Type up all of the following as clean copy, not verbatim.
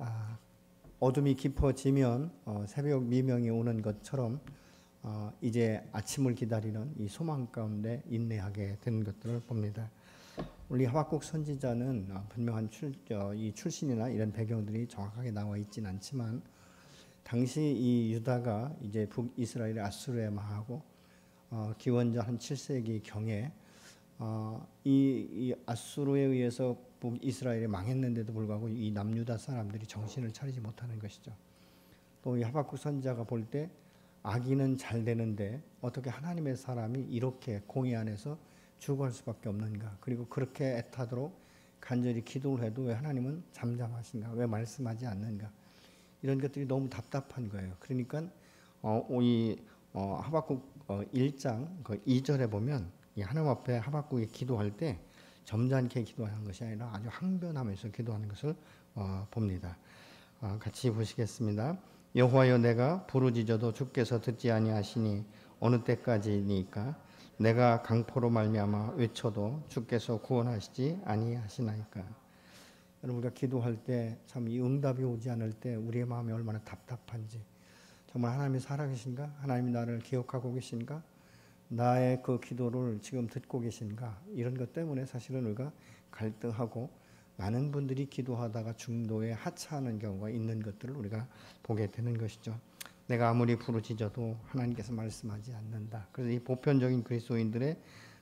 아, 어둠이 깊어지면 새벽 미명이 오는 것처럼 이제 아침을 기다리는 이 소망 가운데 인내하게 되는 것들을 봅니다. 우리 하박국 선지자는 분명한 이 출신이나 이런 배경들이 정확하게 나와 있지는 않지만 당시 이 유다가 이제 북이스라엘의 아수르에 망하고 기원전 한 7세기 경에 이 아수르에 의해서 북이스라엘이 망했는데도 불구하고 이 남유다 사람들이 정신을 차리지 못하는 것이죠. 또 이 하박국 선지자가 볼 때 악인은 잘 되는데 어떻게 하나님의 사람이 이렇게 공의 안에서 죽어갈 수밖에 없는가. 그리고 그렇게 애타도록 간절히 기도를 해도 왜 하나님은 잠잠하신가. 왜 말씀하지 않는가. 이런 것들이 너무 답답한 거예요. 그러니까 이 하박국 1장 그 2절에 보면 이 하나님 앞에 하박국이 기도할 때 점잖게 기도하는 것이 아니라 아주 항변하면서 기도하는 것을 봅니다. 같이 보시겠습니다. 여호와여, 내가 부르짖어도 주께서 듣지 아니하시니 어느 때까지니까? 내가 강포로 말미암아 외쳐도 주께서 구원하시지 아니하시나이까? 여러분, 우리가 기도할 때 참 이 응답이 오지 않을 때 우리의 마음이 얼마나 답답한지, 정말 하나님이 살아계신가? 하나님이 나를 기억하고 계신가? 나의 그 기도를 지금 듣고 계신가? 이런 것 때문에 사실은 우리가 갈등하고 많은 분들이 기도하다가 중도에 하차하는 경우가 있는 것들을 우리가 보게 되는 것이죠. 내가 아무리 부르짖어도 하나님께서 말씀하지 않는다. 그래서 이 보편적인 그리스도인들의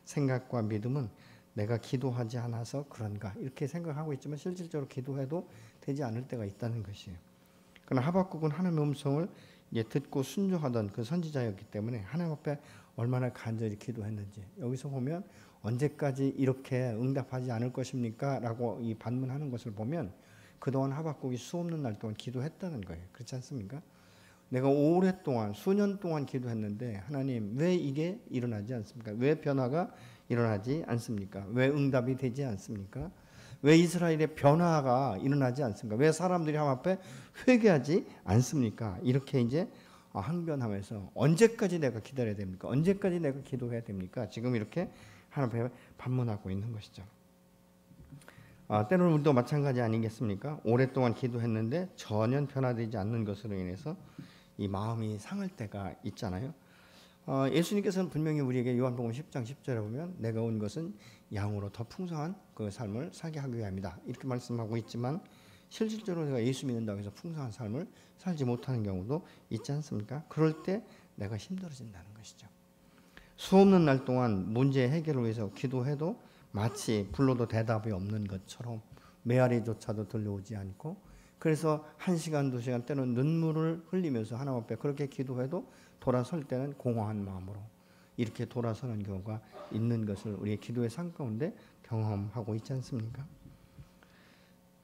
생각과 믿음은 내가 기도하지 않아서 그런가 이렇게 생각하고 있지만 실질적으로 기도해도 되지 않을 때가 있다는 것이에요. 그러나 하박국은 하나님의 음성을 듣고 순종하던 그 선지자였기 때문에 하나님 앞에 얼마나 간절히 기도했는지 여기서 보면 언제까지 이렇게 응답하지 않을 것입니까? 라고 이 반문하는 것을 보면 그동안 하박국이 수없는 날 동안 기도했다는 거예요. 그렇지 않습니까? 내가 오랫동안 수년 동안 기도했는데 하나님 왜 이게 일어나지 않습니까? 왜 변화가 일어나지 않습니까? 왜 응답이 되지 않습니까? 왜 이스라엘의 변화가 일어나지 않습니까? 왜 사람들이 하나님 앞에 회개하지 않습니까? 이렇게 이제 항변하면서 언제까지 내가 기다려야 됩니까? 언제까지 내가 기도해야 됩니까? 지금 이렇게 하나님 앞에 반문하고 있는 것이죠. 때로는 우리도 마찬가지 아니겠습니까? 오랫동안 기도했는데 전혀 변화되지 않는 것으로 인해서 이 마음이 상할 때가 있잖아요. 예수님께서는 분명히 우리에게 요한복음 10장 10절에 보면 내가 온 것은 양으로 더 풍성한 그 삶을 살게 하기 위함이다. 이렇게 말씀하고 있지만 실질적으로 내가 예수 믿는다고 해서 풍성한 삶을 살지 못하는 경우도 있지 않습니까? 그럴 때 내가 힘들어진다는 것이죠. 수없는 날 동안 문제 해결을 위해서 기도해도 마치 불러도 대답이 없는 것처럼 메아리조차도 들려오지 않고 그래서 1시간, 2시간 때는 눈물을 흘리면서 하나님 앞에 그렇게 기도해도 돌아설 때는 공허한 마음으로 이렇게 돌아서는 경우가 있는 것을 우리의 기도의 삶 가운데 경험하고 있지 않습니까?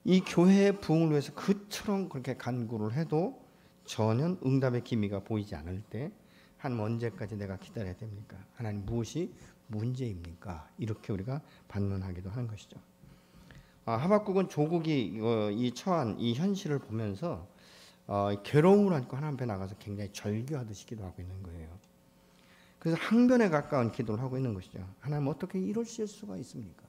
이 교회의 부흥을 위해서 그처럼 그렇게 간구를 해도 전혀 응답의 기미가 보이지 않을 때 하나님 언제까지 내가 기다려야 됩니까? 하나님 무엇이 문제입니까? 이렇게 우리가 반문하기도 하는 것이죠. 하박국은 조국이 이 처한 이 현실을 보면서 괴로움을 안고 하나님 앞에 나가서 굉장히 절규하듯이 기도하고 있는 거예요. 그래서 항변에 가까운 기도를 하고 있는 것이죠. 하나님 어떻게 이러실 수가 있습니까?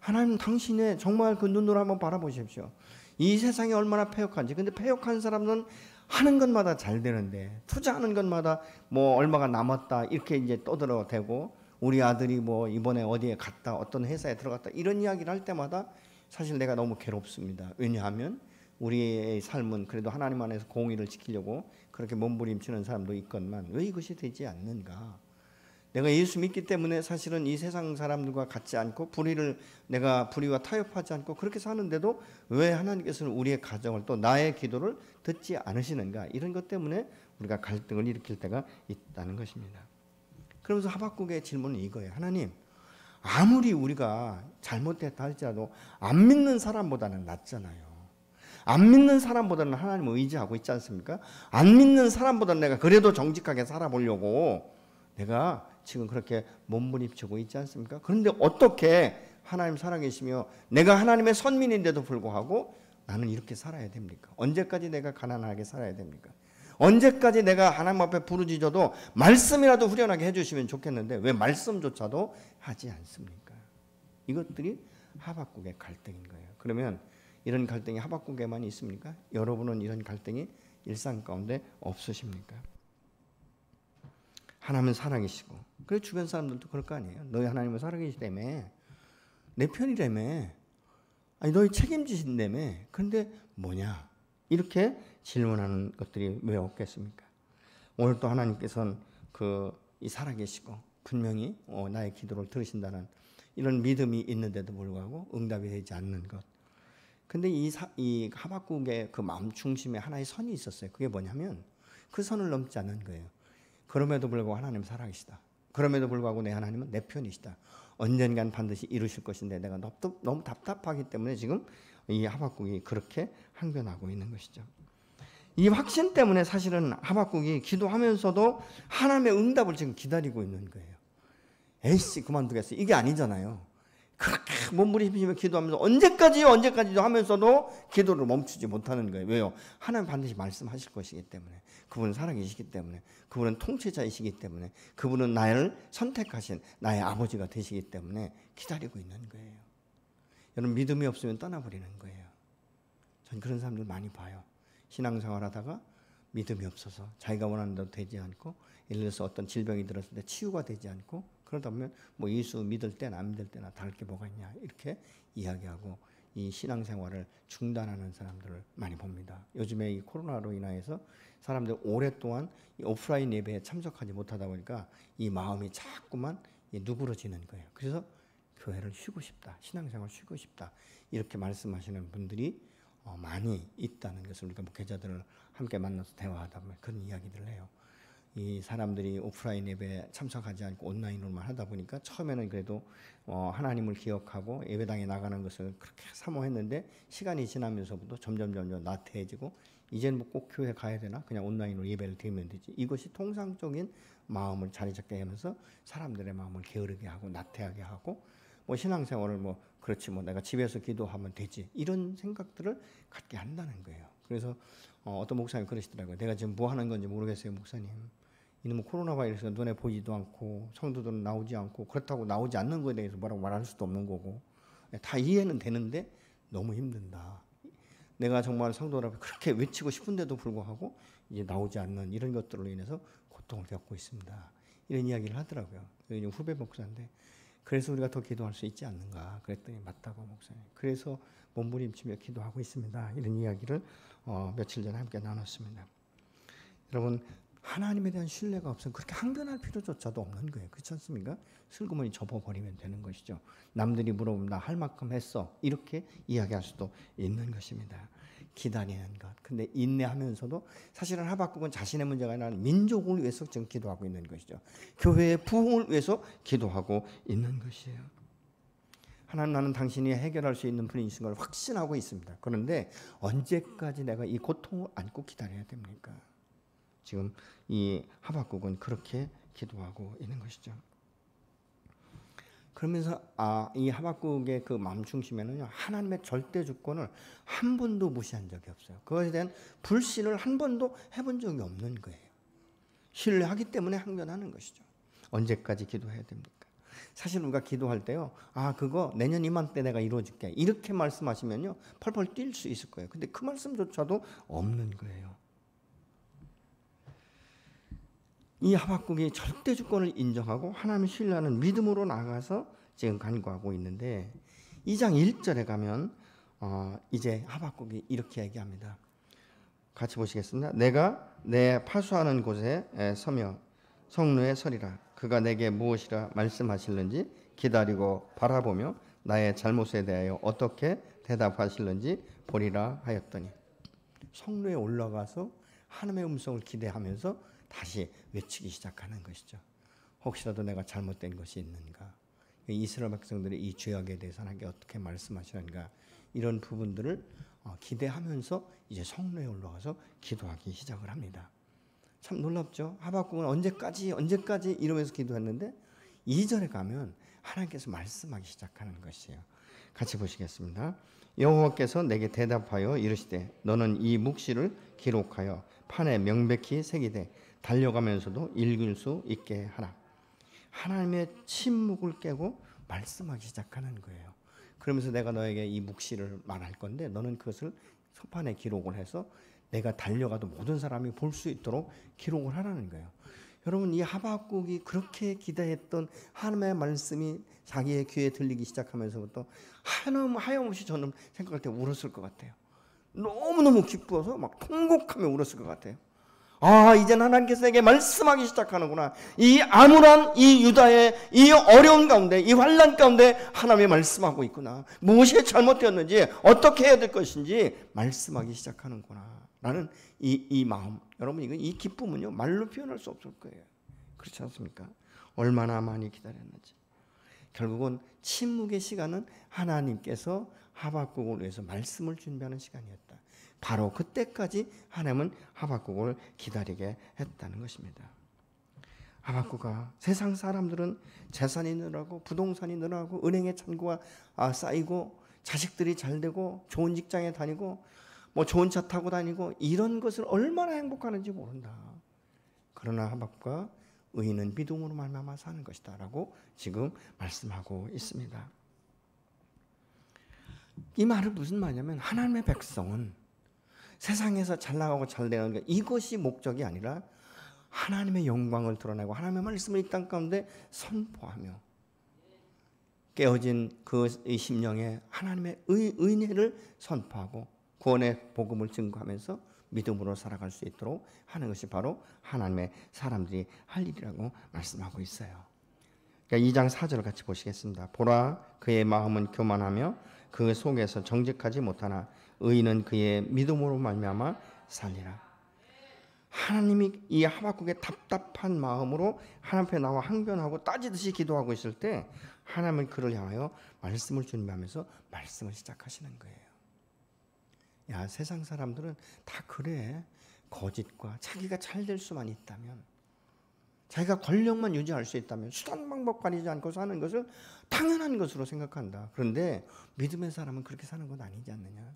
하나님 당신의 정말 그 눈으로 한번 바라보십시오. 이 세상이 얼마나 패역한지. 근데 패역한 사람은 하는 것마다 잘 되는데 투자하는 것마다 뭐 얼마가 남았다 이렇게 이제 떠들어대고 우리 아들이 뭐 이번에 어디에 갔다 어떤 회사에 들어갔다 이런 이야기를 할 때마다 사실 내가 너무 괴롭습니다. 왜냐하면 우리의 삶은 그래도 하나님 안에서 공의를 지키려고 그렇게 몸부림치는 사람도 있건만 왜 이것이 되지 않는가? 내가 예수 믿기 때문에 사실은 이 세상 사람들과 같지 않고 내가 불의와 타협하지 않고 그렇게 사는데도 왜 하나님께서는 우리의 가정을 또 나의 기도를 듣지 않으시는가? 이런 것 때문에 우리가 갈등을 일으킬 때가 있다는 것입니다. 그러면서 하박국의 질문은 이거예요. 하나님, 아무리 우리가 잘못됐다 할지라도 안 믿는 사람보다는 낫잖아요. 안 믿는 사람보다는 하나님을 의지하고 있지 않습니까? 안 믿는 사람보다는 내가 그래도 정직하게 살아보려고 내가 지금 그렇게 몸부림치고 있지 않습니까? 그런데 어떻게 하나님 살아계시며 내가 하나님의 선민인데도 불구하고 나는 이렇게 살아야 됩니까? 언제까지 내가 가난하게 살아야 됩니까? 언제까지 내가 하나님 앞에 부르짖어도 말씀이라도 후련하게 해주시면 좋겠는데 왜 말씀조차도 하지 않습니까? 이것들이 하박국의 갈등인 거예요. 그러면 이런 갈등이 하박국에만 있습니까? 여러분은 이런 갈등이 일상 가운데 없으십니까? 하나님은 살아계시고, 그래 주변 사람들도 그럴 거 아니에요. 너희 하나님은 살아계시다며, 내 편이라며, 아니 너희 책임지신다며, 그런데 뭐냐? 이렇게 질문하는 것들이 왜 없겠습니까? 오늘 또 하나님께서는 이 살아계시고 분명히 나의 기도를 들으신다는 이런 믿음이 있는데도 불구하고 응답이 되지 않는 것. 근데 이 하박국의 그 마음 중심에 하나의 선이 있었어요. 그게 뭐냐면 그 선을 넘지 않는 거예요. 그럼에도 불구하고 하나님은 살아계시다. 그럼에도 불구하고 내 하나님은 내 편이시다. 언젠간 반드시 이루실 것인데 내가 너무 답답하기 때문에 지금 이 하박국이 그렇게 항변하고 있는 것이죠. 이 확신 때문에 사실은 하박국이 기도하면서도 하나님의 응답을 지금 기다리고 있는 거예요. 에이씨 그만두겠어요. 이게 아니잖아요. 그렇게 몸부림치며 기도하면서 언제까지도 하면서도 기도를 멈추지 못하는 거예요. 왜요? 하나님 반드시 말씀하실 것이기 때문에, 그분은 살아계시기 때문에, 그분은 통치자이시기 때문에, 그분은 나를 선택하신 나의 아버지가 되시기 때문에 기다리고 있는 거예요. 여러분 믿음이 없으면 떠나버리는 거예요. 전 그런 사람들 많이 봐요. 신앙생활하다가 믿음이 없어서 자기가 원하는 대로 되지 않고, 예를 들어서 어떤 질병이 들었을 때 치유가 되지 않고, 그러다 보면 뭐 예수 믿을 때나 안 믿을 때나 다를 게 뭐가 있냐 이렇게 이야기하고 이 신앙생활을 중단하는 사람들을 많이 봅니다. 요즘에 이 코로나로 인해서 사람들 오랫동안 이 오프라인 예배에 참석하지 못하다 보니까 이 마음이 자꾸만 누그러지는 거예요. 그래서 교회를 쉬고 싶다, 신앙생활 쉬고 싶다 이렇게 말씀하시는 분들이 많이 있다는 것을 우리가 목회자들을 함께 만나서 대화하다 보면 그런 이야기들을 해요. 이 사람들이 오프라인 예배에 참석하지 않고 온라인으로만 하다 보니까 처음에는 그래도 하나님을 기억하고 예배당에 나가는 것을 그렇게 사모했는데 시간이 지나면서부터 점점 나태해지고 이제는 뭐 꼭 교회 가야 되나? 그냥 온라인으로 예배를 드리면 되지. 이것이 통상적인 마음을 자리 잡게 하면서 사람들의 마음을 게으르게 하고 나태하게 하고 뭐 신앙생활을 그렇지 내가 집에서 기도하면 되지 이런 생각들을 갖게 한다는 거예요. 그래서 어떤 목사님이 그러시더라고요. 내가 지금 뭐 하는 건지 모르겠어요, 목사님. 이놈의 코로나 바이러스가 눈에 보이지도 않고 성도들은 나오지 않고 그렇다고 나오지 않는 거에 대해서 뭐라고 말할 수도 없는 거고 다 이해는 되는데 너무 힘든다. 내가 정말 성도들 앞에 그렇게 외치고 싶은데도 불구하고 이제 나오지 않는 이런 것들로 인해서 고통을 겪고 있습니다. 이런 이야기를 하더라고요. 후배 목사인데 그래서 우리가 더 기도할 수 있지 않는가 그랬더니 맞다고 목사님. 그래서 몸부림치며 기도하고 있습니다. 이런 이야기를 며칠 전에 함께 나눴습니다. 여러분 하나님에 대한 신뢰가 없으면 그렇게 항변할 필요조차도 없는 거예요. 그렇지 않습니까? 슬그머니 접어버리면 되는 것이죠. 남들이 물어보면 나 할 만큼 했어. 이렇게 이야기할 수도 있는 것입니다. 기다리는 것. 근데 인내하면서도 사실은 하박국은 자신의 문제가 아니라 민족을 위해서 지금 기도하고 있는 것이죠. 교회의 부흥을 위해서 기도하고 있는 것이에요. 하나님 나는 당신이 해결할 수 있는 분이신 걸 확신하고 있습니다. 그런데 언제까지 내가 이 고통을 안고 기다려야 됩니까? 지금 이 하박국은 그렇게 기도하고 있는 것이죠. 그러면서 이 하박국의 그 마음 중심에는요 하나님의 절대 주권을 한 번도 무시한 적이 없어요. 그것에 대한 불신을 한 번도 해본 적이 없는 거예요. 신뢰하기 때문에 항변하는 것이죠. 언제까지 기도해야 됩니까? 사실 우리가 기도할 때요, 그거 내년 이맘때 내가 이루어줄게 이렇게 말씀하시면요 펄펄 뛸 수 있을 거예요. 근데 그 말씀조차도 없는 거예요. 이 하박국이 절대 주권을 인정하고 하나님을 신뢰하는 믿음으로 나가서 지금 간구하고 있는데 2장 1절에 가면 이제 하박국이 이렇게 얘기합니다. 같이 보시겠습니다. 내가 내 파수하는 곳에 서며 성루에 서리라. 그가 내게 무엇이라 말씀하실는지 기다리고 바라보며 나의 잘못에 대하여 어떻게 대답하실는지 보리라 하였더니 성루에 올라가서 하나님의 음성을 기대하면서 다시 외치기 시작하는 것이죠. 혹시라도 내가 잘못된 것이 있는가? 이스라엘 백성들의 이 죄악에 대해서 하나님께 어떻게 말씀하시는가? 이런 부분들을 기대하면서 이제 성루에 올라가서 기도하기 시작을 합니다. 참 놀랍죠? 하박국은 언제까지 이러면서 기도했는데 2절에 가면 하나님께서 말씀하기 시작하는 것이에요. 같이 보시겠습니다. 여호와께서 내게 대답하여 이르시되 너는 이 묵시를 기록하여 판에 명백히 새기되 달려가면서도 읽을 수 있게 하라. 하나님의 침묵을 깨고 말씀하기 시작하는 거예요. 그러면서 내가 너에게 이 묵시를 말할 건데 너는 그것을 서판에 기록을 해서 내가 달려가도 모든 사람이 볼 수 있도록 기록을 하라는 거예요. 여러분, 이 하박국이 그렇게 기대했던 하나님의 말씀이 자기의 귀에 들리기 시작하면서부터 하염없이 저는 생각할 때 울었을 것 같아요. 너무너무 기뻐서 막 통곡하며 울었을 것 같아요. 아, 이젠 하나님께서 내게 말씀하기 시작하는구나. 이 암울한 이 유다의 이 어려운 가운데, 이 환난 가운데 하나님이 말씀하고 있구나. 무엇이 잘못되었는지, 어떻게 해야 될 것인지 말씀하기 시작하는구나 라는 이 마음. 여러분, 이 기쁨은요 말로 표현할 수 없을 거예요. 그렇지 않습니까? 얼마나 많이 기다렸는지. 결국은 침묵의 시간은 하나님께서 하박국을 위해서 말씀을 준비하는 시간이었다. 바로 그때까지 하나님은 하박국을 기다리게 했다는 것입니다. 하박국아, 세상 사람들은 재산이 늘어나고 부동산이 늘어나고 은행에 잔고가 쌓이고 자식들이 잘 되고 좋은 직장에 다니고 뭐 좋은 차 타고 다니고 이런 것을 얼마나 행복하는지 모른다. 그러나 하박국과 의인은 믿음으로 말미암아 사는 것이다 라고 지금 말씀하고 있습니다. 이 말은 무슨 말이냐면 하나님의 백성은 세상에서 잘 나가고 잘 되는 것, 이것이 목적이 아니라 하나님의 영광을 드러내고 하나님의 말씀을 이 땅 가운데 선포하며 깨어진 그 심령에 하나님의 은혜를 선포하고 구원의 복음을 증거하면서 믿음으로 살아갈 수 있도록 하는 것이 바로 하나님의 사람들이 할 일이라고 말씀하고 있어요. 그러니까 2장 4절을 같이 보시겠습니다. 보라, 그의 마음은 교만하며 그 속에서 정직하지 못하나 의인은 그의 믿음으로 말미암아 살리라. 하나님이 이 하박국의 답답한 마음으로 하나님 앞에 나와 항변하고 따지듯이 기도하고 있을 때 하나님은 그를 향하여 말씀을 준비하면서 말씀을 시작하시는 거예요. 야, 세상 사람들은 다 그래. 거짓과 자기가 잘 될 수만 있다면, 자기가 권력만 유지할 수 있다면 수단 방법 가리지 않고 사는 것을 당연한 것으로 생각한다. 그런데 믿음의 사람은 그렇게 사는 건 아니지 않느냐.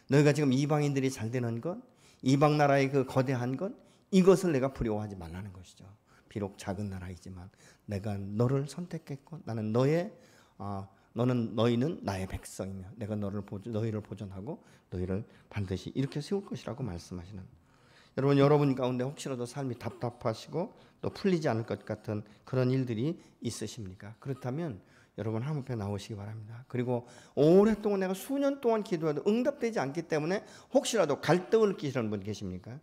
너희가 지금 이방인들이 잘 되는 것, 이방 나라의 그 거대한 것, 이것을 내가 부러워하지 말라는 것이죠. 비록 작은 나라이지만 내가 너를 선택했고 나는 너희는 나의 백성이며 내가 너희를 보존하고 너희를 반드시 이렇게 세울 것이라고 말씀하시는. 여러분 가운데 혹시라도 삶이 답답하시고 또 풀리지 않을 것 같은 그런 일들이 있으십니까? 그렇다면 여러분 하나님 앞에 나오시기 바랍니다. 그리고 오랫동안 내가 수년 동안 기도해도 응답되지 않기 때문에 혹시라도 갈등을 느끼시는 분 계십니까?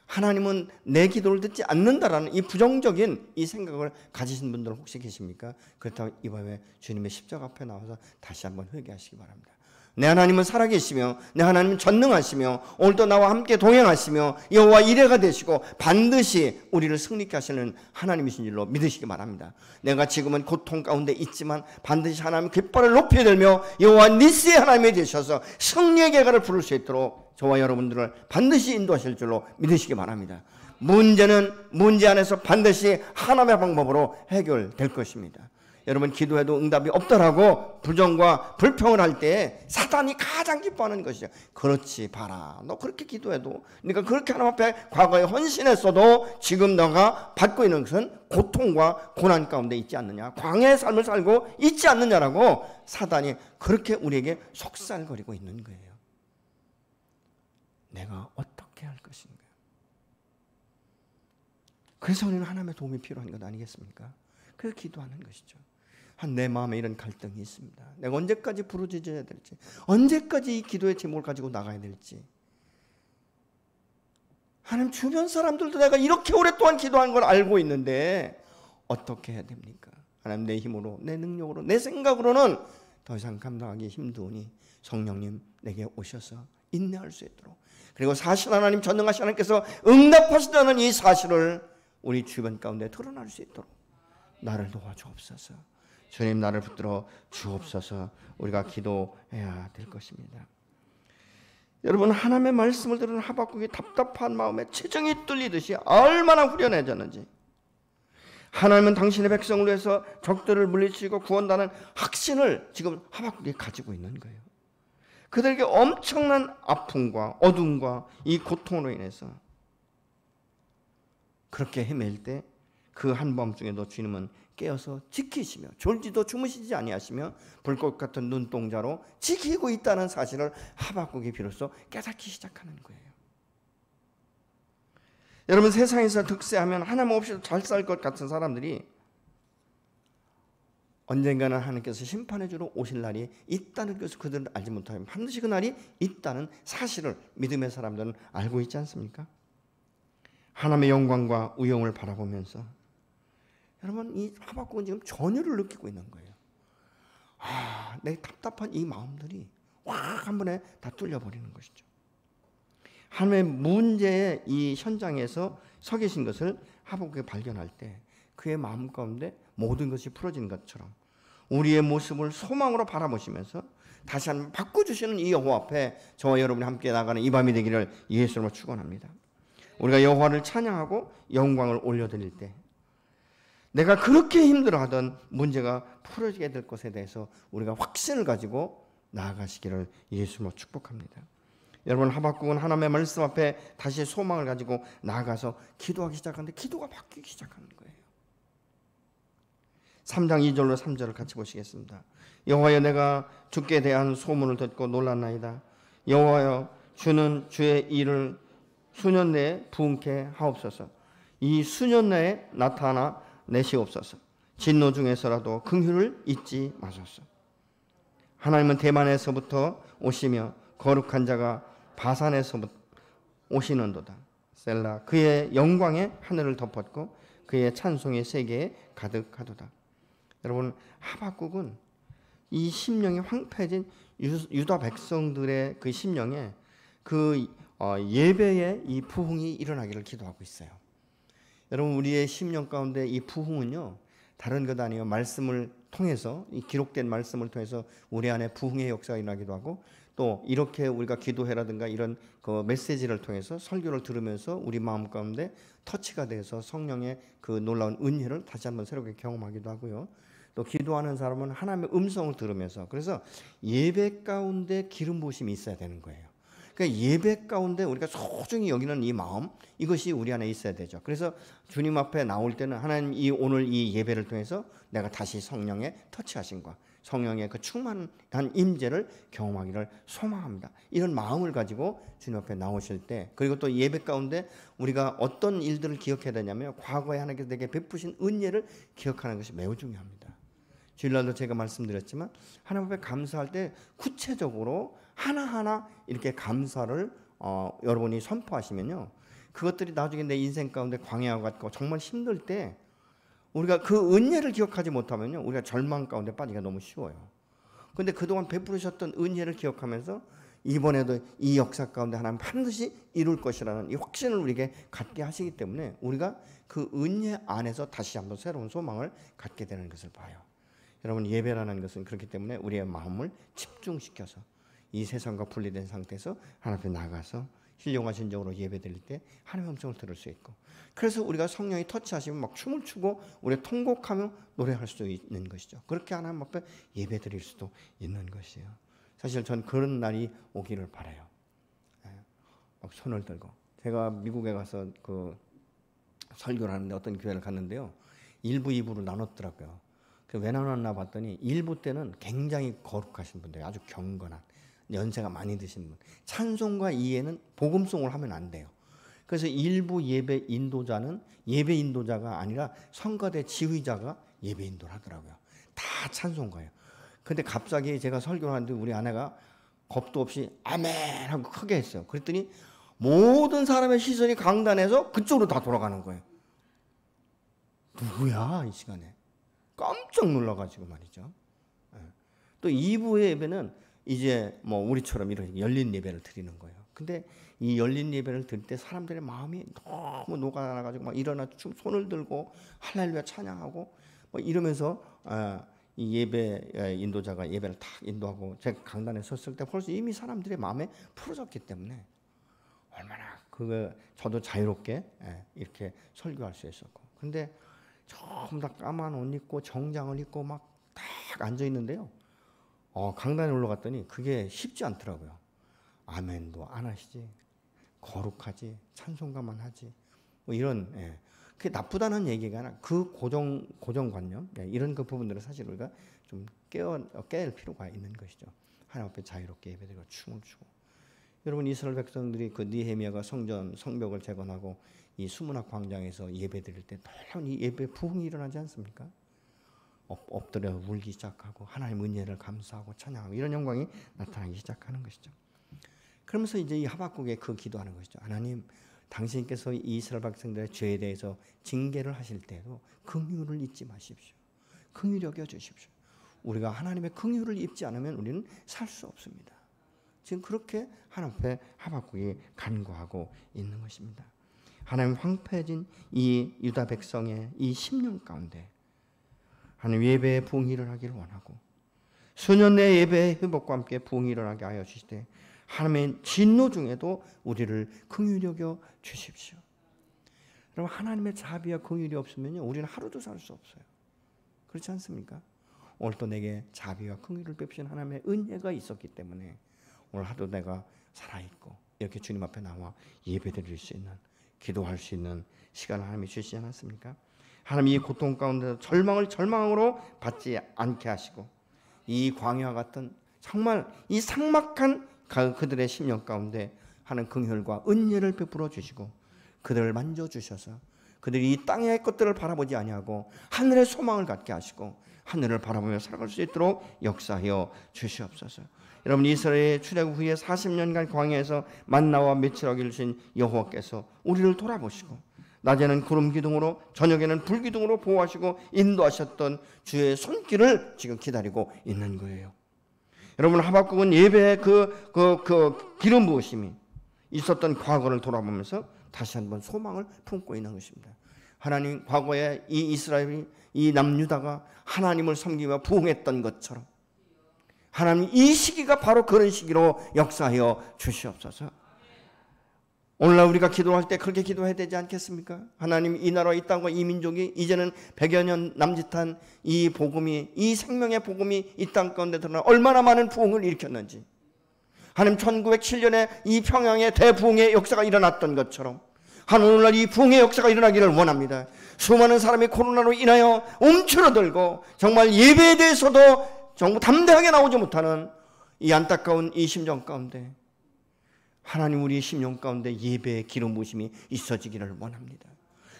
하나님은 내 기도를 듣지 않는다라는 이 부정적인 이 생각을 가지신 분들 혹시 계십니까? 그렇다면 이 밤에 주님의 십자가 앞에 나와서 다시 한번 회개하시기 바랍니다. 내 하나님은 살아계시며 내 하나님은 전능하시며 오늘도 나와 함께 동행하시며 여호와 이레가 되시고 반드시 우리를 승리케 하시는 하나님이신 줄로 믿으시기 바랍니다. 내가 지금은 고통 가운데 있지만 반드시 하나님 깃발을 높이 들며 여호와 니스의 하나님이 되셔서 승리의 계가를 부를 수 있도록 저와 여러분들을 반드시 인도하실 줄로 믿으시기 바랍니다. 문제는 문제 안에서 반드시 하나님의 방법으로 해결될 것입니다. 여러분 기도해도 응답이 없더라고 부정과 불평을 할 때 사단이 가장 기뻐하는 것이죠. 그렇지, 봐라, 너 그렇게 기도해도 네가 그렇게 하나님 앞에 과거에 헌신했어도 지금 너가 받고 있는 것은 고통과 고난 가운데 있지 않느냐, 광야의 삶을 살고 있지 않느냐라고 사단이 그렇게 우리에게 속살거리고 있는 거예요. 내가 어떻게 할 것인가. 그래서 우리는 하나님의 도움이 필요한 것 아니겠습니까? 그래서 기도하는 것이죠. 내 마음에 이런 갈등이 있습니다. 내가 언제까지 부르짖어야 될지, 언제까지 이 기도의 제목을 가지고 나가야 될지. 하나님, 주변 사람들도 내가 이렇게 오랫동안 기도한 걸 알고 있는데 어떻게 해야 됩니까? 하나님, 내 힘으로, 내 능력으로, 내 생각으로는 더 이상 감당하기 힘드니 성령님 내게 오셔서 인내할 수 있도록, 그리고 사실 하나님 전능하신 하나님께서 응답하시다는 이 사실을 우리 주변 가운데 드러날 수 있도록 나를 도와주옵소서. 주님, 나를 붙들어 주옵소서. 우리가 기도해야 될 것입니다. 여러분, 하나님의 말씀을 들은 하박국이 답답한 마음에 체정이 뚫리듯이 얼마나 후련해졌는지, 하나님은 당신의 백성을 위해서 적들을 물리치고 구원다는 확신을 지금 하박국이 가지고 있는 거예요. 그들에게 엄청난 아픔과 어둠과 이 고통으로 인해서 그렇게 헤맬 때 그 한밤중에도 주님은 깨어서 지키시며 졸지도 주무시지 아니하시며 불꽃 같은 눈동자로 지키고 있다는 사실을 하박국이 비로소 깨닫기 시작하는 거예요. 여러분, 세상에서 득세하면 하나님 없이도 잘 살 것 같은 사람들이 언젠가는 하나님께서 심판해 주러 오실 날이 있다는 것을 그들은 알지 못하면 반드시 그 날이 있다는 사실을 믿음의 사람들은 알고 있지 않습니까? 하나님의 영광과 위엄을 바라보면서 여러분, 이 하박국은 지금 전율을 느끼고 있는 거예요. 내 답답한 이 마음들이 확 한 번에 다 뚫려버리는 것이죠. 하나님의 문제의 이 현장에서 서 계신 것을 하박국이 발견할 때 그의 마음 가운데 모든 것이 풀어진 것처럼 우리의 모습을 소망으로 바라보시면서 다시 한번 바꿔주시는 이 여호와 앞에 저와 여러분이 함께 나가는 이 밤이 되기를 예수님으로 축원합니다. 우리가 여호와를 찬양하고 영광을 올려드릴 때 내가 그렇게 힘들어하던 문제가 풀어지게 될 것에 대해서 우리가 확신을 가지고 나아가시기를 예수님으로 축복합니다. 여러분, 하박국은 하나님의 말씀 앞에 다시 소망을 가지고 나아가서 기도하기 시작하는데 기도가 바뀌기 시작하는 거예요. 3장 2절로 3절을 같이 보시겠습니다. 여호와여, 내가 주께 대한 소문을 듣고 놀랐나이다. 여호와여, 주는 주의 일을 수년 내에 부응케 하옵소서. 이 수년 내에 나타나 내시옵소서. 진노 중에서라도 긍휼을 잊지 마소서. 하나님은 대만에서부터 오시며 거룩한 자가 바산에서부터 오시는도다. 셀라. 그의 영광에 하늘을 덮었고 그의 찬송의 세계에 가득하도다. 여러분, 하박국은 이 심령이 황폐해진 유다 백성들의 그 심령에 그 예배의 이 부흥이 일어나기를 기도하고 있어요. 여러분, 우리의 심령 가운데 이 부흥은요, 다른 것 아니에요. 말씀을 통해서, 이 기록된 말씀을 통해서 우리 안에 부흥의 역사가 일어나기도 하고, 또 이렇게 우리가 기도회라든가 이런 그 메시지를 통해서 설교를 들으면서 우리 마음 가운데 터치가 돼서 성령의 그 놀라운 은혜를 다시 한번 새롭게 경험하기도 하고요. 또 기도하는 사람은 하나님의 음성을 들으면서, 그래서 예배 가운데 기름 부으심이 있어야 되는 거예요. 그러니까 예배 가운데 우리가 소중히 여기는 이 마음, 이것이 우리 안에 있어야 되죠. 그래서 주님 앞에 나올 때는 하나님, 오늘 이 예배를 통해서 내가 다시 성령의 터치하심과 성령의 그 충만한 임재를 경험하기를 소망합니다. 이런 마음을 가지고 주님 앞에 나오실 때, 그리고 또 예배 가운데 우리가 어떤 일들을 기억해야 되냐면 과거에 하나님께서 내게 베푸신 은혜를 기억하는 것이 매우 중요합니다. 주일날도 제가 말씀드렸지만 하나님 앞에 감사할 때 구체적으로 하나하나 이렇게 감사를 여러분이 선포하시면요, 그것들이 나중에 내 인생 가운데 광야와 같고 정말 힘들 때 우리가 그 은혜를 기억하지 못하면요, 우리가 절망 가운데 빠지기가 너무 쉬워요. 그런데 그동안 베푸셨던 은혜를 기억하면서 이번에도 이 역사 가운데 하나님 반드시 이룰 것이라는 이 확신을 우리에게 갖게 하시기 때문에 우리가 그 은혜 안에서 다시 한번 새로운 소망을 갖게 되는 것을 봐요. 여러분, 예배라는 것은 그렇기 때문에 우리의 마음을 집중시켜서 이 세상과 분리된 상태에서 하나님 앞에 나가서 신령한 심정으로 예배드릴 때 하나님의 음성을 들을 수 있고, 그래서 우리가 성령이 터치하시면 막 춤을 추고 우리가 통곡하며 노래할 수 있는 것이죠. 그렇게 하나님 앞에 예배드릴 수도 있는 것이에요. 사실 전 그런 날이 오기를 바라요. 막 손을 들고, 제가 미국에 가서 그 설교를 하는데 어떤 교회를 갔는데요, 1부, 2부로 나눴더라고요. 왜 나눴나 봤더니 1부 때는 굉장히 거룩하신 분들, 아주 경건한 연세가 많이 드신 분, 찬송과 이해는 복음송을 하면 안 돼요. 그래서 일부 예배 인도자는 예배 인도자가 아니라 성가대 지휘자가 예배 인도를 하더라고요. 다 찬송가예요. 근데 갑자기 제가 설교를 하는데 우리 아내가 겁도 없이 아멘 하고 크게 했어요. 그랬더니 모든 사람의 시선이 강단에서 그쪽으로 다 돌아가는 거예요. 누구야 이 시간에? 깜짝 놀라가지고 말이죠. 또 2부의 예배는 이제 뭐 우리처럼 이런 열린 예배를 드리는 거예요. 근데 이 열린 예배를 드릴 때 사람들의 마음이 너무 녹아나가지고 막 일어나 손을 들고 할렐루야 찬양하고 뭐 이러면서 이 예배 인도자가 예배를 탁 인도하고 제가 강단에 섰을 때 벌써 이미 사람들의 마음에 풀어졌기 때문에 얼마나 저도 자유롭게 이렇게 설교할 수 있었고, 근데 전부 다 까만 옷 입고 정장을 입고 막 딱 앉아 있는데요, 강단에 올라갔더니 그게 쉽지 않더라고요. 아멘도 안 하시지, 거룩하지, 찬송가만 하지, 뭐 이런. 그게 나쁘다는 얘기가 아니라 그 고정관념 이런 그 부분들을 사실 우리가 좀 깨울 필요가 있는 것이죠. 하나님 앞에 자유롭게 예배드리고 춤을 추고. 여러분 이스라엘 백성들이 그 니헤미야가 성벽을 재건하고 이 수문학 광장에서 예배드릴 때 놀라운 이 예배 부흥이 일어나지 않습니까? 엎드려 울기 시작하고 하나님 은혜를 감사하고 찬양하고 이런 영광이 나타나기 시작하는 것이죠. 그러면서 이제 이 하박국에 그 기도하는 것이죠. 하나님, 당신께서 이 이스라엘 백성들의 죄에 대해서 징계를 하실 때도 긍휼을 잊지 마십시오. 긍휼히 여겨 주십시오. 우리가 하나님의 긍휼을 입지 않으면 우리는 살 수 없습니다. 지금 그렇게 하나님 앞에 하박국이 간구하고 있는 것입니다. 하나님 황폐해진 이 유다 백성의 이 10년 가운데 하나님 예배의 부흥이 일어나기를 원하고 수년 내 예배의 회복과 함께 부흥이 일어나게 하여 주시되 하나님의 진노 중에도 우리를 긍휼히 여겨 주십시오. 여러분 하나님의 자비와 긍휼이 없으면요 우리는 하루도 살 수 없어요. 그렇지 않습니까? 오늘 또 내게 자비와 긍휼을 베푸신 하나님의 은혜가 있었기 때문에 오늘 하루 내가 살아있고 이렇게 주님 앞에 나와 예배드릴 수 있는 기도할 수 있는 시간을 하나님이 주시지 않았습니까? 하나님이 이 고통 가운데 절망을 절망으로 받지 않게 하시고 이 광야와 같은 정말 이 삭막한 그들의 심령 가운데 하는 긍휼과 은혜를 베풀어 주시고 그들을 만져주셔서 그들이 이 땅의 것들을 바라보지 아니하고 하늘의 소망을 갖게 하시고 하늘을 바라보며 살아갈 수 있도록 역사하여 주시옵소서. 여러분 이스라엘 출애굽 후에 40년간 광야에서 만나와 메추라기를 주신 여호와께서 우리를 돌아보시고 낮에는 구름 기둥으로 저녁에는 불 기둥으로 보호하시고 인도하셨던 주의 손길을 지금 기다리고 있는 거예요. 여러분 하박국은 예배의 그 기름 부으심이 있었던 과거를 돌아보면서 다시 한번 소망을 품고 있는 것입니다. 하나님 과거에 이 이스라엘이 이 남유다가 하나님을 섬기며 부흥했던 것처럼 하나님 이 시기가 바로 그런 시기로 역사하여 주시옵소서. 오늘날 우리가 기도할 때 그렇게 기도해야 되지 않겠습니까? 하나님 이 나라 이 땅과 이 민족이 이제는 100여 년 남짓한 이 복음이 이 생명의 복음이 이 땅 가운데 드러나 얼마나 많은 부흥을 일으켰는지 하나님 1907년에 이 평양의 대부흥의 역사가 일어났던 것처럼 하나님 오늘날 이 부흥의 역사가 일어나기를 원합니다. 수많은 사람이 코로나로 인하여 움츠러들고 정말 예배에 대해서도 정말 담대하게 나오지 못하는 이 안타까운 이 심정 가운데 하나님 우리의 심령 가운데 예배의 기름 부으심이 있어지기를 원합니다.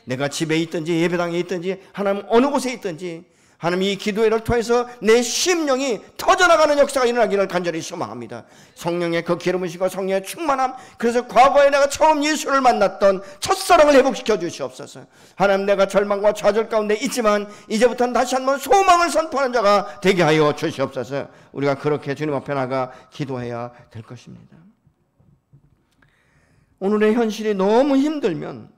내가 집에 있든지 예배당에 있든지 하나님 어느 곳에 있든지 하나님 이 기도회를 통해서 내 심령이 터져나가는 역사가 일어나기를 간절히 소망합니다. 성령의 그 기름 부으시고 성령의 충만함, 그래서 과거에 내가 처음 예수를 만났던 첫사랑을 회복시켜 주시옵소서. 하나님 내가 절망과 좌절 가운데 있지만 이제부터는 다시 한번 소망을 선포하는 자가 되게 하여 주시옵소서. 우리가 그렇게 주님 앞에 나가 기도해야 될 것입니다. 오늘의 현실이 너무 힘들면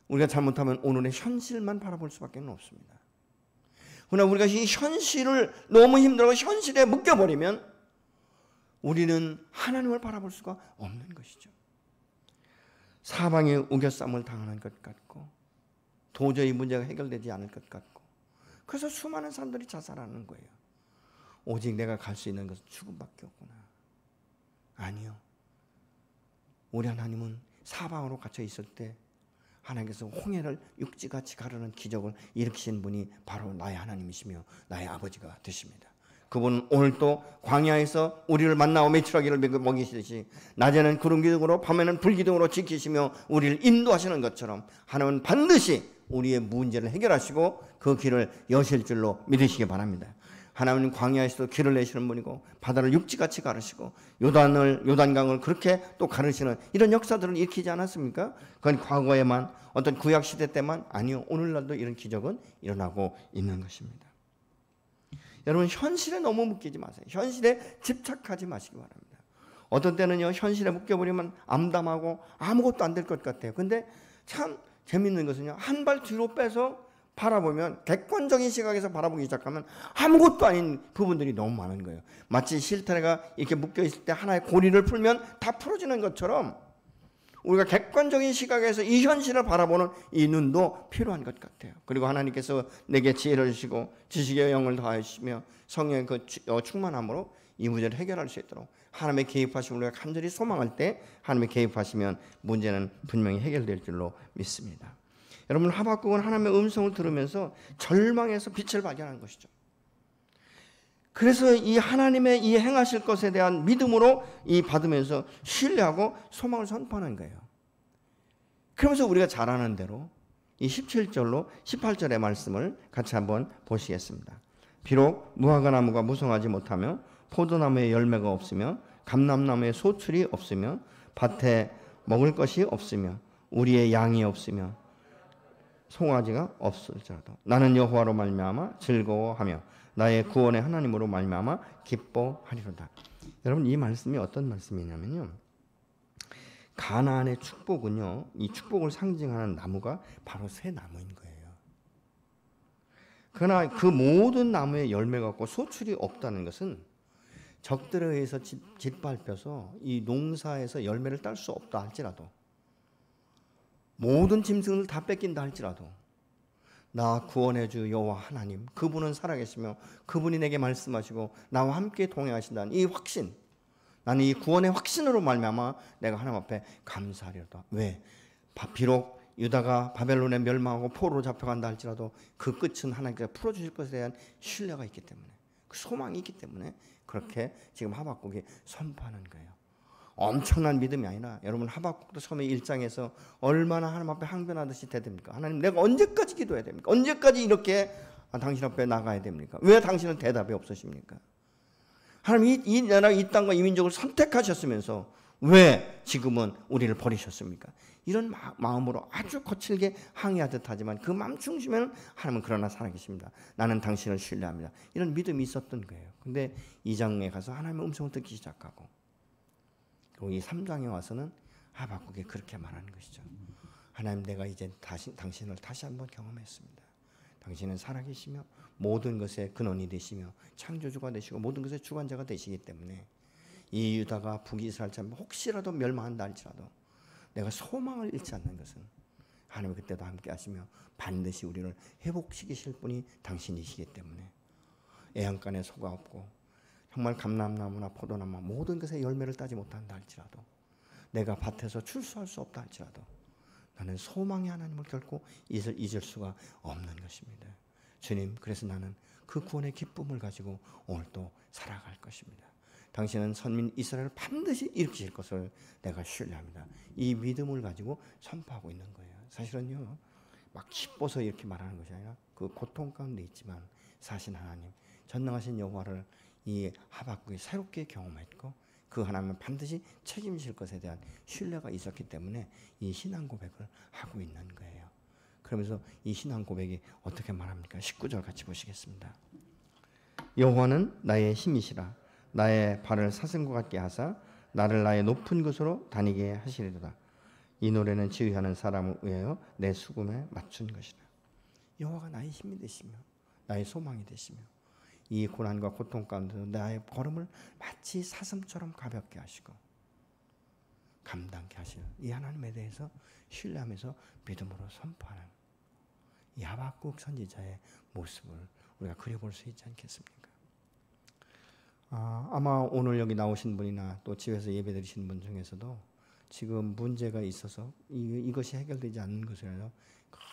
우리가 잘못하면 오늘의 현실만 바라볼 수밖에 없습니다. 그러나 우리가 이 현실을 너무 힘들고 현실에 묶여버리면 우리는 하나님을 바라볼 수가 없는 것이죠. 사방에 우겨쌈을 당하는 것 같고 도저히 문제가 해결되지 않을 것 같고 그래서 수많은 사람들이 자살하는 거예요. 오직 내가 갈 수 있는 것은 죽음밖에 없구나. 아니요. 우리 하나님은 사방으로 갇혀 있을 때 하나님께서 홍해를 육지같이 가르는 기적을 일으키신 분이 바로 나의 하나님이시며 나의 아버지가 되십니다. 그분은 오늘도 광야에서 우리를 만나고 메추라기를 먹이시듯이 낮에는 구름 기둥으로 밤에는 불 기둥으로 지키시며 우리를 인도하시는 것처럼 하나님은 반드시 우리의 문제를 해결하시고 그 길을 여실 줄로 믿으시기 바랍니다. 하나님은 광야에서도 길을 내시는 분이고 바다를 육지같이 가르시고 요단강을 그렇게 또 가르시는 이런 역사들을 일으키지 않았습니까? 그건 과거에만 어떤 구약시대 때만 아니요. 오늘날도 이런 기적은 일어나고 있는 것입니다. 여러분 현실에 너무 묶이지 마세요. 현실에 집착하지 마시기 바랍니다. 어떤 때는요 현실에 묶여버리면 암담하고 아무것도 안 될 것 같아요. 근데 참 재밌는 것은요 한 발 뒤로 빼서 바라보면 객관적인 시각에서 바라보기 시작하면 아무것도 아닌 부분들이 너무 많은 거예요. 마치 실타래가 이렇게 묶여있을 때 하나의 고리를 풀면 다 풀어지는 것처럼 우리가 객관적인 시각에서 이 현실을 바라보는 이 눈도 필요한 것 같아요. 그리고 하나님께서 내게 지혜를 주시고 지식의 영을 더하시며 성령의 그 충만함으로 이 문제를 해결할 수 있도록 하나님의 개입하심을 우리가 간절히 소망할 때 하나님의 개입하시면 문제는 분명히 해결될 줄로 믿습니다. 여러분 하박국은 하나님의 음성을 들으면서 절망에서 빛을 발견한 것이죠. 그래서 이 하나님의 이 행하실 것에 대한 믿음으로 이 받으면서 신뢰하고 소망을 선포하는 거예요. 그러면서 우리가 잘 아는 대로 이 17절로 18절의 말씀을 같이 한번 보시겠습니다. 비록 무화과 나무가 무성하지 못하며 포도나무에 열매가 없으며 감람나무에 소출이 없으며 밭에 먹을 것이 없으며 우리의 양이 없으며 송아지가 없을지라도 나는 여호와로 말미암아 즐거워하며 나의 구원의 하나님으로 말미암아 기뻐하리로다. 여러분 이 말씀이 어떤 말씀이냐면요, 가나안의 축복은요, 이 축복을 상징하는 나무가 바로 새 나무인 거예요. 그러나 그 모든 나무에 열매가 없고 소출이 없다는 것은 적들에 의해서 짓밟혀서 이 농사에서 열매를 딸 수 없다 할지라도, 모든 짐승을 다 뺏긴다 할지라도 나 구원의 주 여호와 하나님, 그분은 살아계시며 그분이 내게 말씀하시고 나와 함께 동행하신다는 이 확신, 나는 이 구원의 확신으로 말미암아 내가 하나님 앞에 감사하리로다. 왜? 비록 유다가 바벨론에 멸망하고 포로로 잡혀간다 할지라도 그 끝은 하나님께서 풀어주실 것에 대한 신뢰가 있기 때문에, 그 소망이 있기 때문에 그렇게 지금 하박국이 선포하는 거예요. 엄청난 믿음이 아니라, 여러분 하박국도 처음에 1장에서 얼마나 하나님 앞에 항변하듯이 대듭니까? 하나님, 내가 언제까지 기도해야 됩니까? 언제까지 이렇게 당신 앞에 나가야 됩니까? 왜 당신은 대답이 없으십니까? 하나님 이 나라, 이 땅과 이 민족을 선택하셨으면서 왜 지금은 우리를 버리셨습니까? 이런 마음으로 아주 거칠게 항의하듯 하지만 그 마음 중심에는 하나님은 그러나 살아계십니다. 나는 당신을 신뢰합니다. 이런 믿음이 있었던 거예요. 근데 2장에 가서 하나님의 음성을 듣기 시작하고, 그리고 이 3장에 와서는 하박국이 그렇게 말하는 것이죠. 하나님, 내가 이제 당신을 다시 한번 경험했습니다. 당신은 살아계시며 모든 것의 근원이 되시며 창조주가 되시고 모든 것의 주관자가 되시기 때문에 이 유다가 북이스라엘 참 혹시라도 멸망한다 할지라도 내가 소망을 잃지 않는 것은 하나님은 그때도 함께 하시며 반드시 우리를 회복시키실 분이 당신이시기 때문에 애양간에 소가 없고 정말 감람나무나 포도나무 모든 것에 열매를 따지 못한다 할지라도, 내가 밭에서 출수할 수 없다 할지라도 나는 소망의 하나님을 결코 잊을 수가 없는 것입니다. 주님, 그래서 나는 그 구원의 기쁨을 가지고 오늘도 살아갈 것입니다. 당신은 선민 이스라엘을 반드시 일으키실 것을 내가 신뢰합니다. 이 믿음을 가지고 선포하고 있는 거예요. 사실은요, 막 기뻐서 이렇게 말하는 것이 아니라 그 고통 가운데 있지만 사실 하나님, 전능하신 여호와를 이 하박국이 새롭게 경험했고 그 하나님은 반드시 책임질 것에 대한 신뢰가 있었기 때문에 이 신앙 고백을 하고 있는 거예요. 그러면서 이 신앙 고백이 어떻게 말합니까? 19절 같이 보시겠습니다. 여호와는 나의 힘이시라. 나의 발을 사슴과 같게 하사 나를 나의 높은 곳으로 다니게 하시리로다. 이 노래는 지휘하는 사람을 위하여 내 수금에 맞춘 것이라. 여호와가 나의 힘이 되시며 나의 소망이 되시며 이 고난과 고통 가운데서 나의 걸음을 마치 사슴처럼 가볍게 하시고 감당케 하시는 이 하나님에 대해서 신뢰하면서 믿음으로 선포하는 이 하박국 선지자의 모습을 우리가 그려볼 수 있지 않겠습니까? 아마 오늘 여기 나오신 분이나 또 집에서 예배 드리시는 분 중에서도 지금 문제가 있어서 이것이 해결되지 않는 것으로 인하여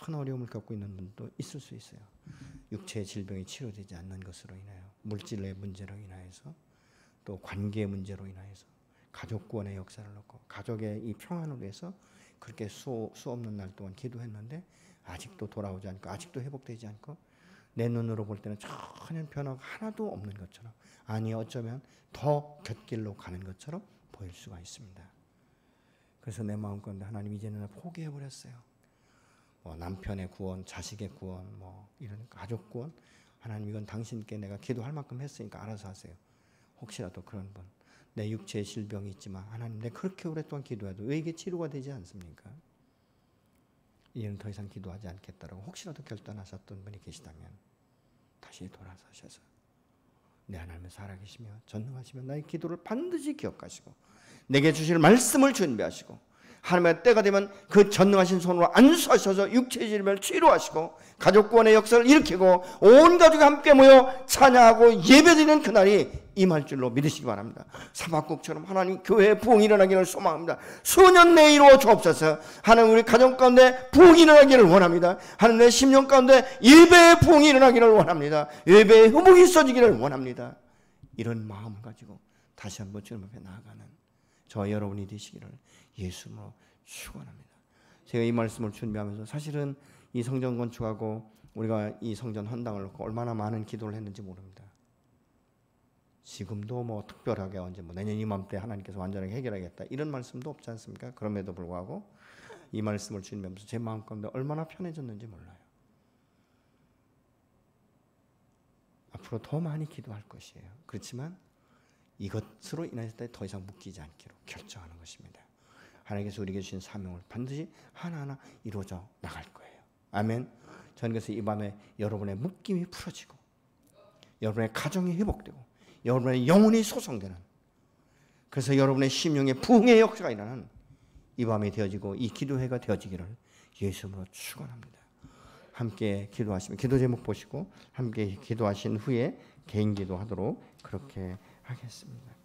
큰 어려움을 겪고 있는 분도 있을 수 있어요. 육체의 질병이 치료되지 않는 것으로 인하여, 물질의 문제로 인하여서, 또 관계의 문제로 인하여서, 가족구원의 역사를 놓고 가족의 이 평안을 위해서 그렇게 수 없는 날 동안 기도했는데 아직도 돌아오지 않고 아직도 회복되지 않고 내 눈으로 볼 때는 전혀 변화가 하나도 없는 것처럼, 아니 어쩌면 더 곁길로 가는 것처럼 보일 수가 있습니다. 그래서 내 마음 가운데 하나님, 이제는 포기해버렸어요. 남편의 구원, 자식의 구원, 이런 가족 구원, 하나님 이건 당신께 내가 기도할 만큼 했으니까 알아서 하세요. 혹시라도 그런 분, 내 육체의 질병이 있지만 하나님, 내가 그렇게 오랫동안 기도해도 왜 이게 치료가 되지 않습니까? 이제는 더 이상 기도하지 않겠다라고 혹시라도 결단하셨던 분이 계시다면 다시 돌아서셔서 내 하나님은 살아계시며 전능하시며 나의 기도를 반드시 기억하시고 내게 주실 말씀을 준비하시고 하나님의 때가 되면 그 전능하신 손으로 안수하셔서 육체의 질병을 치료하시고 가족 구원의 역사를 일으키고 온 가족이 함께 모여 찬양하고 예배드리는 그날이 임할 줄로 믿으시기 바랍니다. 사막국처럼 하나님 교회에 부흥이 일어나기를 소망합니다. 수년 내에 이루어 주옵소서. 하나님 우리 가정 가운데 부흥이 일어나기를 원합니다. 하나님 내 심령 가운데 예배의 부흥이 일어나기를 원합니다. 예배의 회복이 있어지기를 원합니다. 이런 마음을 가지고 다시 한번 주님 앞에 나아가는 저와 여러분이 되시기를 예수님으로 축원합니다. 제가 이 말씀을 준비하면서 사실은 이 성전 건축하고 우리가 이 성전 헌당을 놓고 얼마나 많은 기도를 했는지 모릅니다. 지금도 뭐 특별하게 언제 뭐 내년 이맘때 하나님께서 완전하게 해결하겠다 이런 말씀도 없지 않습니까? 그럼에도 불구하고 이 말씀을 준비하면서 제 마음 가운데 얼마나 편해졌는지 몰라요. 앞으로 더 많이 기도할 것이에요. 그렇지만 이것으로 인해서 더 이상 묶이지 않기로 결정하는 것입니다. 하나님께서 우리에게 주신 사명을 반드시 하나하나 이루어져 나갈 거예요. 아멘. 저는 그래서 이 밤에 여러분의 묶임이 풀어지고 여러분의 가정이 회복되고 여러분의 영혼이 소성되는, 그래서 여러분의 심령의 부흥의 역사가 일어나는 이 밤이 되어지고 이 기도회가 되어지기를 예수님으로 축원합니다. 함께 기도하시면 기도 제목 보시고 함께 기도하신 후에 개인 기도하도록 그렇게 하겠습니다.